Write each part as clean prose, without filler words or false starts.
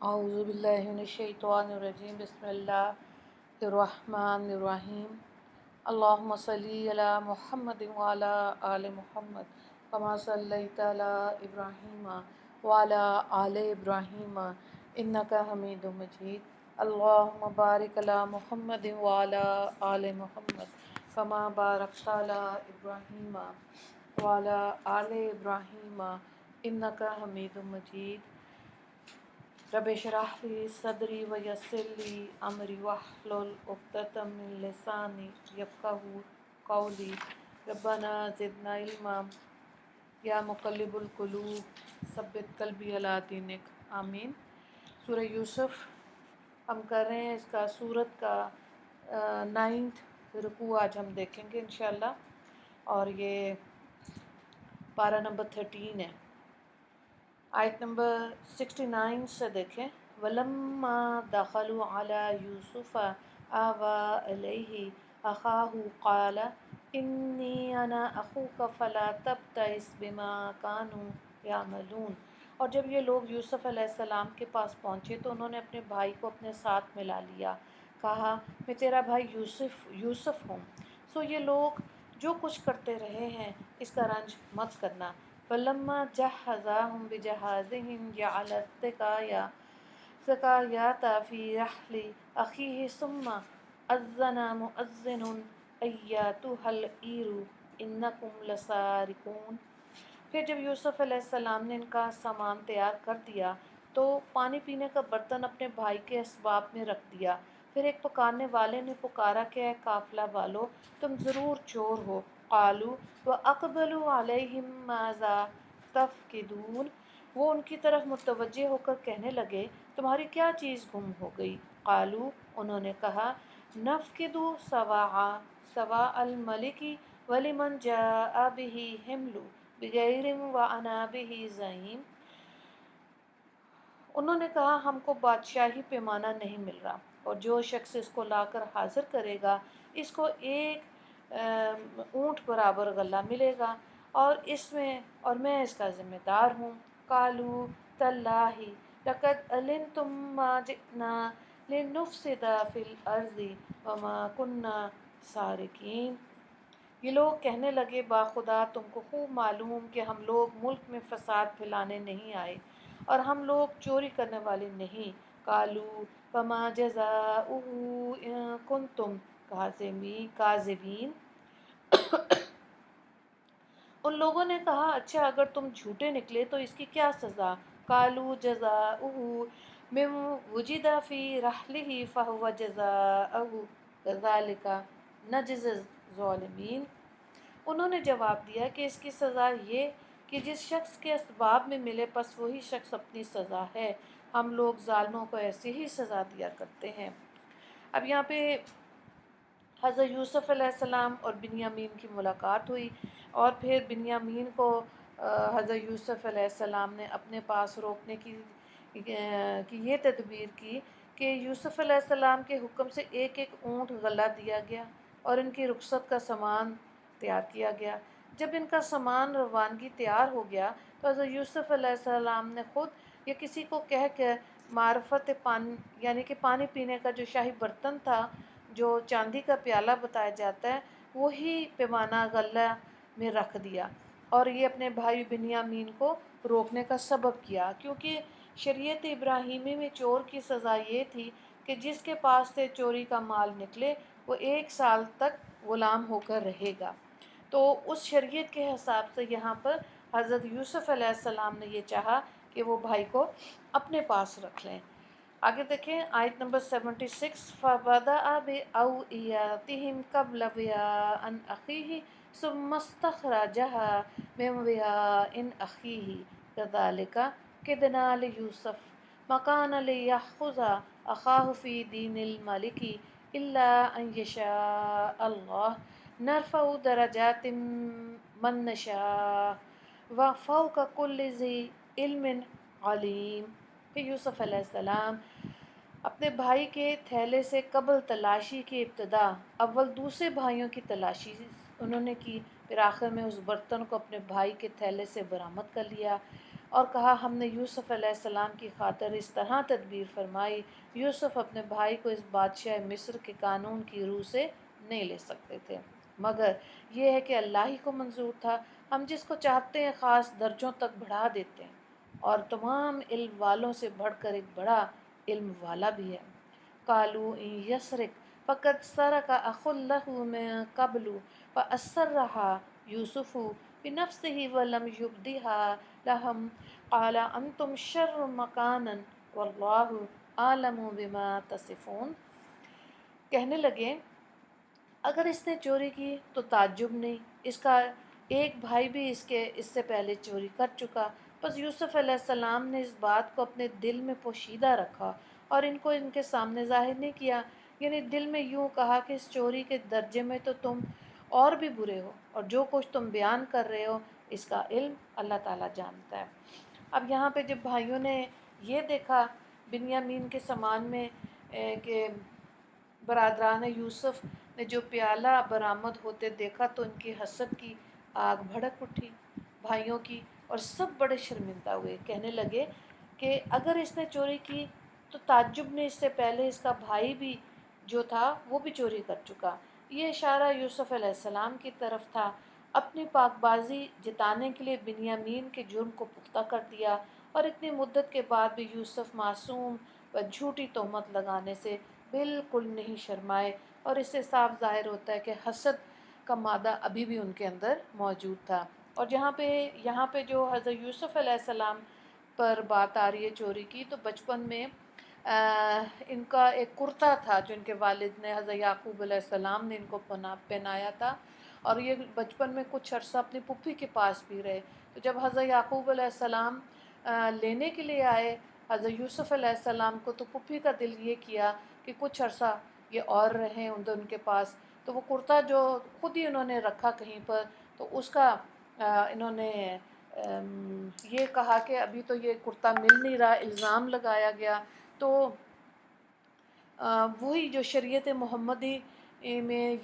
اعوذ باللہ من الشیطان الرجیم بسم اللہ الرحمن الرحیم اللہم صلی علی محمد وعلی آل محمد کما صلیت علی ابراہیم وعلی آل ابراہیم انک حمید مجید اللہم بارک علی محمد وعلی آل محمد کما بارکت علی ابراہیم وعلی آل ابراہیم انک حمید مجید رب اشرح لی صدری ویسر لی امری واحلل عقدۃ من لسانی یفقہوا قولی ربنا زدنا علما یا مقلب القلوب ثبت قلبی علی دینک آمین۔ سورہ یوسف ہم کر رہے ہیں، اس کا سورت کا 9 رکوع آج ہم دیکھیں گے انشاءاللہ، اور یہ پارہ نمبر 13 ہے۔ آیت نمبر 69 سے دیکھیں۔ وَلَمَّا دَخَلُوا عَلَى يُوسُفَ آوَى إِلَيْهِ أَخَاهُ قَالَ إِنِّي أَنَا أَخُوكَ فَلَا تَبْتَئِسْ بِمَا كَانُوا يَعْمَلُونَ۔ اور جب یہ لوگ یوسف علیہ السلام کے پاس پہنچے تو انہوں نے اپنے بھائی کو اپنے ساتھ ملا لیا، کہا میں تیرا بھائی یوسف ہوں، سو یہ لوگ جو کچھ کرتے رہے ہیں اس کا رنج مت کرنا۔ فَلَمَّا جَهَّزَهُم بِجَهَازِهِمْ جَعَلَ السِّقَايَةَ فِي رَحْلِ أَخِيهِ ثُمَّ أَذَّنَ مُؤَذِّنٌ أَيَّتُهَا الْعِيرُ إِنَّكُمْ لَسَارِقُونَ۔ پھر جب یوسف علیہ السلام نے ان کا سامان تیار کر دیا تو پانی پینے کا برتن اپنے بھائی کے اسباب میں رکھ دیا۔ پھر ایک پکارنے والے نے پکارا کہ اے قافلہ والو، تم ضرور چور ہو۔ قالوا وَأَقْبَلُوا عَلَيْهِمْ مَاذَا تَفْقِدُونَ۔ وہ ان کی طرف متوجہ ہو کر کہنے لگے تمہاری کیا چیز گم ہو گئی؟ قالوا انہوں نے کہا نفقد سواء الملک ولمن جاء به حمل بغیر وأنا به زعیم۔ انہوں نے کہا ہم کو بادشاہی پیمانہ نہیں مل رہا، اور جو شخص اس کو لا کر حاضر کرے گا اس کو ایک اونٹ برابر غلہ ملے گا، اور میں اس کا ذمہ دار ہوں۔ قالوا تاللہ لقد علمتم ما جئنا لنفسد فی الارض وما كنا سارقین۔ یہ لوگ کہنے لگے باخدا تم کو خوب معلوم کہ ہم لوگ ملک میں فساد پھیلانے نہیں آئے اور ہم لوگ چوری کرنے والے نہیں۔ قالوا فما جزاؤہ ان کنتم کاذبین۔ ان لوگوں نے کہا اچھا اگر تم جھوٹے نکلے تو اس کی کیا سزا؟ قالوا جزاؤہ من وجد فی رحلہ فہو جزاؤہ کذالک نجزی الظالمین۔ انہوں نے جواب دیا کہ اس کی سزا یہ کہ جس شخص کے اسباب میں ملے پس وہی شخص اپنی سزا ہے، ہم لوگ ظالموں کو ایسی ہی سزا دیا کرتے ہیں۔ اب یہاں پہ حضرت یوسف علیہ السلام اور بنیامین کی ملاقات ہوئی، اور پھر بنیامین کو حضرت یوسف علیہ السلام نے اپنے پاس روکنے کی یہ تدبیر کی کہ یوسف علیہ السلام کے حکم سے ایک ایک اونٹ غلہ دیا گیا اور ان کی رخصت کا سامان تیار کیا گیا۔ جب ان کا سامان روانگی تیار ہو گیا تو حضرت یوسف علیہ السلام نے خود یا کسی کو کہہ کر معرفت پانی یعنی کہ پانی پینے کا جو شاہی برتن تھا، جو چاندی کا پیالہ بتایا جاتا ہے، وہی پیمانہ غلہ میں رکھ دیا، اور یہ اپنے بھائی بنیامین کو روکنے کا سبب کیا، کیونکہ شریعت ابراہیمی میں چور کی سزا یہ تھی کہ جس کے پاس سے چوری کا مال نکلے وہ 1 سال تک غلام ہو کر رہے گا۔ تو اس شریعت کے حساب سے یہاں پر حضرت یوسف علیہ السلام نے یہ چاہا کہ وہ بھائی کو اپنے پاس رکھ لیں۔ آگے دیکھیں آیت نمبر 76۔ فَبَدَأَ بِأَوْعِيَتِهِمْ قَبْلَ وِعَاءِ أَخِيهِ ثُمَّ اسْتَخْرَجَهَا مِنْ وِعَاءِ أَخِيهِ كَذَلِكَ كِدْنَا لِيُوسُفَ مَا كَانَ لِيَأْخُذَ أَخَاهُ فِي دِينِ الْمَلِكِ إِلَّا أَنْ يَشَاءَ اللَّهُ نَرْفَعُ دَرَجَاتٍ مَّن نَّشَاءُ وَفَوْقَ كُلِّ ذِي عِلْمٍ عَلِيمٌ۔ کہ یوسف علیہ السلام اپنے بھائی کے تھیلے سے قبل تلاشی کی ابتدا اول دوسرے بھائیوں کی تلاشی انہوں نے کی، پھر آخر میں اس برتن کو اپنے بھائی کے تھیلے سے برآمد کر لیا۔ اور کہا ہم نے یوسف علیہ السلام کی خاطر اس طرح تدبیر فرمائی، یوسف اپنے بھائی کو اس بادشاہ مصر کے قانون کی روح سے نہیں لے سکتے تھے، مگر یہ ہے کہ اللہ ہی کو منظور تھا، ہم جس کو چاہتے ہیں خاص درجوں تک بڑھا دیتے ہیں، اور تمام علم والوں سے بڑھ کر ایک بڑا علم والا بھی ہے۔ قالوا ان یسرق فقد سرق اخ له من قبل فاسرها یوسف بنفسه ولم يبدها لهم قال انتم شر مکانا واللہ اعلم بما تصفون۔ کہنے لگے اگر اس نے چوری کی تو تعجب نہیں، اس کا ایک بھائی بھی اس سے پہلے چوری کر چکا، بس یوسف علیہ السلام نے اس بات کو اپنے دل میں پوشیدہ رکھا اور ان کو ان کے سامنے ظاہر نہیں کیا، یعنی دل میں یوں کہا کہ اس چوری کے درجے میں تو تم اور بھی برے ہو، اور جو کچھ تم بیان کر رہے ہو اس کا علم اللہ تعالیٰ جانتا ہے۔ اب یہاں پہ جب بھائیوں نے یہ دیکھا بنیامین کے سامان میں کہ برادران یوسف نے جو پیالہ برآمد ہوتے دیکھا تو ان کی حسد کی آگ بھڑک اٹھی بھائیوں کی، اور سب بڑے شرمندہ ہوئے، کہنے لگے کہ اگر اس نے چوری کی تو تعجب نے، اس سے پہلے اس کا بھائی بھی جو تھا وہ بھی چوری کر چکا۔ یہ اشارہ یوسف علیہ السلام کی طرف تھا۔ اپنی پاک بازی جتانے کے لیے بنیامین کے جرم کو پختہ کر دیا، اور اتنی مدت کے بعد بھی یوسف معصوم و جھوٹی تہمت لگانے سے بالکل نہیں شرمائے، اور اس سے صاف ظاہر ہوتا ہے کہ حسد کا مادہ ابھی بھی ان کے اندر موجود تھا۔ اور یہاں پہ جو حضرت یوسف علیہ السلام پر بات آ رہی ہے چوری کی، تو بچپن میں ان کا ایک کرتا تھا جو ان کے والد نے حضرت یعقوب علیہ السلام نے ان کو پہنایا تھا، اور یہ بچپن میں کچھ عرصہ اپنی پھوپھی کے پاس بھی رہے، تو جب حضرت یعقوب علیہ السلام لینے کے لیے آئے حضرت یوسف علیہ السلام کو، تو پھوپھی کا دل یہ کیا کہ کچھ عرصہ یہ اور رہیں ان کے پاس، تو وہ کرتا جو خود ہی انہوں نے رکھا کہیں پر، تو اس کا انہوں نے یہ کہا کہ ابھی تو یہ کرتا مل نہیں رہا، الزام لگایا گیا، تو وہی جو شریعت محمدی میں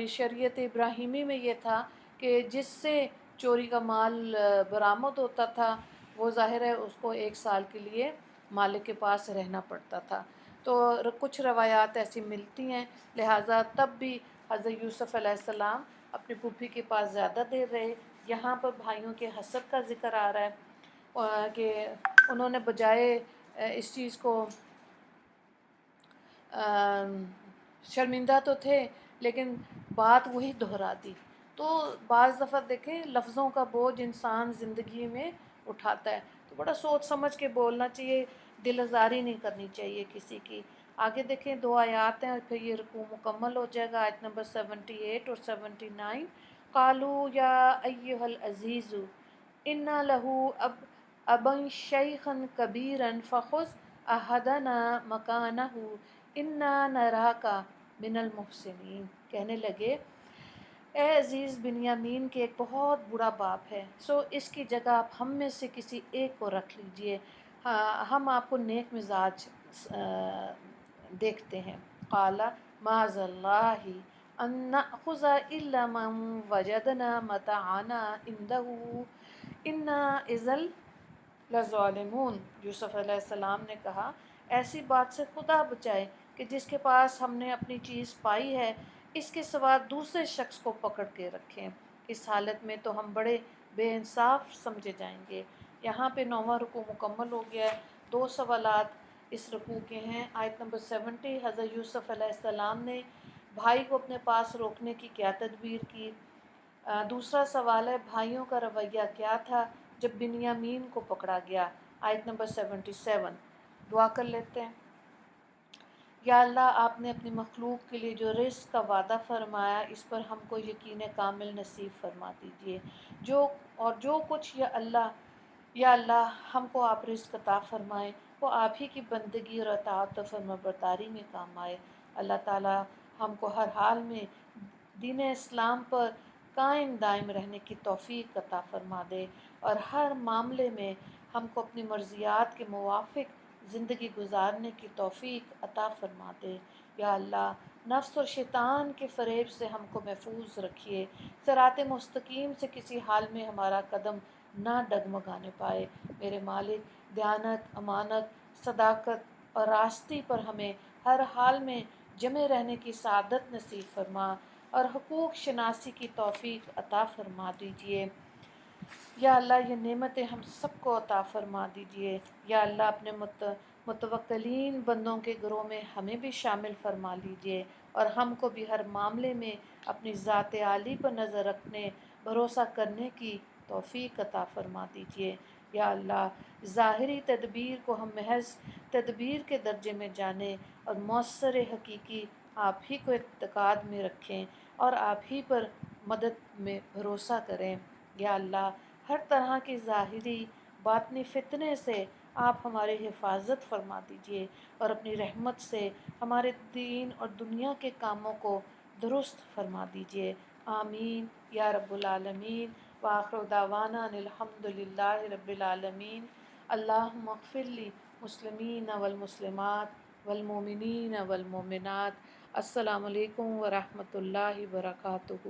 شریعت ابراہیمی میں یہ تھا کہ جس سے چوری کا مال برآمد ہوتا تھا وہ ظاہر ہے اس کو 1 سال کے لیے مالک کے پاس رہنا پڑتا تھا، تو کچھ روایات ایسی ملتی ہیں، لہٰذا تب بھی حضرت یوسف علیہ السلام اپنی پھوپھی کے پاس زیادہ دیر رہے۔ یہاں پر بھائیوں کے حسد کا ذکر آ رہا ہے کہ انہوں نے بجائے اس چیز کو شرمندہ تو تھے لیکن بات وہی دہرا دی، تو بعض دفعہ دیکھیں لفظوں کا بوجھ انسان زندگی میں اٹھاتا ہے، تو بڑا سوچ سمجھ کے بولنا چاہیے، دل آزاری نہیں کرنی چاہیے کسی کی۔ آگے دیکھیں 2 آیات ہیں اور پھر یہ رکوع مکمل ہو جائے گا، آیت نمبر 78 اور 79۔ قالوا یا ایھا العزیز ان لہ ابا شیخا کبیرا فخذ احدنا مکانہ انا نراک من المحسنین۔ کہنے لگے اے عزیز بنیامین کے ایک بہت برا باپ ہے، سو اس کی جگہ آپ ہم میں سے کسی ایک کو رکھ لیجئے، ہم آپ کو نیک مزاج دیکھتے ہیں۔ قال معاذ اللہ ان نأخذ الا من وجدنا متاعنا عنده انا اذا لظالمون۔ یوسف علیہ السلام نے کہا ایسی بات سے خدا بچائے کہ جس کے پاس ہم نے اپنی چیز پائی ہے اس کے سوا دوسرے شخص کو پکڑ کے رکھیں، اس حالت میں تو ہم بڑے بے انصاف سمجھے جائیں گے۔ یہاں پہ 9واں رکوع مکمل ہو گیا ہے۔ 2 سوالات اس رکوع کے ہیں۔ آیت نمبر 70 حضرت یوسف علیہ السلام نے بھائی کو اپنے پاس روکنے کی کیا تدبیر کی؟ دوسرا سوال ہے بھائیوں کا رویہ کیا تھا جب بنیامین کو پکڑا گیا؟ آیت نمبر 77۔ دعا کر لیتے ہیں۔ یا اللہ آپ نے اپنی مخلوق کے لیے جو رزق کا وعدہ فرمایا اس پر ہم کو یقین کامل نصیب فرما دیجئے، جو کچھ یا اللہ ہم کو آپ رزق عطا فرمائیں وہ آپ ہی کی بندگی اور اطاعت و فرمانبرداری میں کام آئے۔ اللہ تعالی ہم کو ہر حال میں دین اسلام پر قائم دائم رہنے کی توفیق عطا فرما دے، اور ہر معاملے میں ہم کو اپنی مرضیات کے موافق زندگی گزارنے کی توفیق عطا فرما دے۔ یا اللہ نفس اور شیطان کے فریب سے ہم کو محفوظ رکھیے، صراط مستقیم سے کسی حال میں ہمارا قدم نہ ڈگمگانے پائے۔ میرے مالک دیانت، امانت، صداقت اور راستی پر ہمیں ہر حال میں جمے رہنے کی سعادت نصیب فرما اور حقوق شناسی کی توفیق عطا فرما دیجیے۔ یا اللہ یہ نعمتیں ہم سب کو عطا فرما دیجیے۔ یا اللہ اپنے متوکلین بندوں کے گروہ میں ہمیں بھی شامل فرما لیجیے اور ہم کو بھی ہر معاملے میں اپنی ذات عالی پر نظر رکھنے، بھروسہ کرنے کی توفیق عطا فرما دیجیے۔ یا اللہ ظاہری تدبیر کو ہم محض تدبیر کے درجے میں جانیں اور مؤثر حقیقی آپ ہی کو اعتقاد میں رکھیں اور آپ ہی پر مدد میں بھروسہ کریں۔ یا اللہ ہر طرح کی ظاہری باطنی فتنے سے آپ ہماری حفاظت فرما دیجیے اور اپنی رحمت سے ہمارے دین اور دنیا کے کاموں کو درست فرما دیجیے۔ آمین یا رب العالمین۔ وآخر دعوانا ان الحمد للہ رب العالمین۔ اللہم اغفر لی مسلمین والمسلمات والمؤمنین والمؤمنات۔ السلام علیکم ورحمۃ اللہ وبرکاتہ۔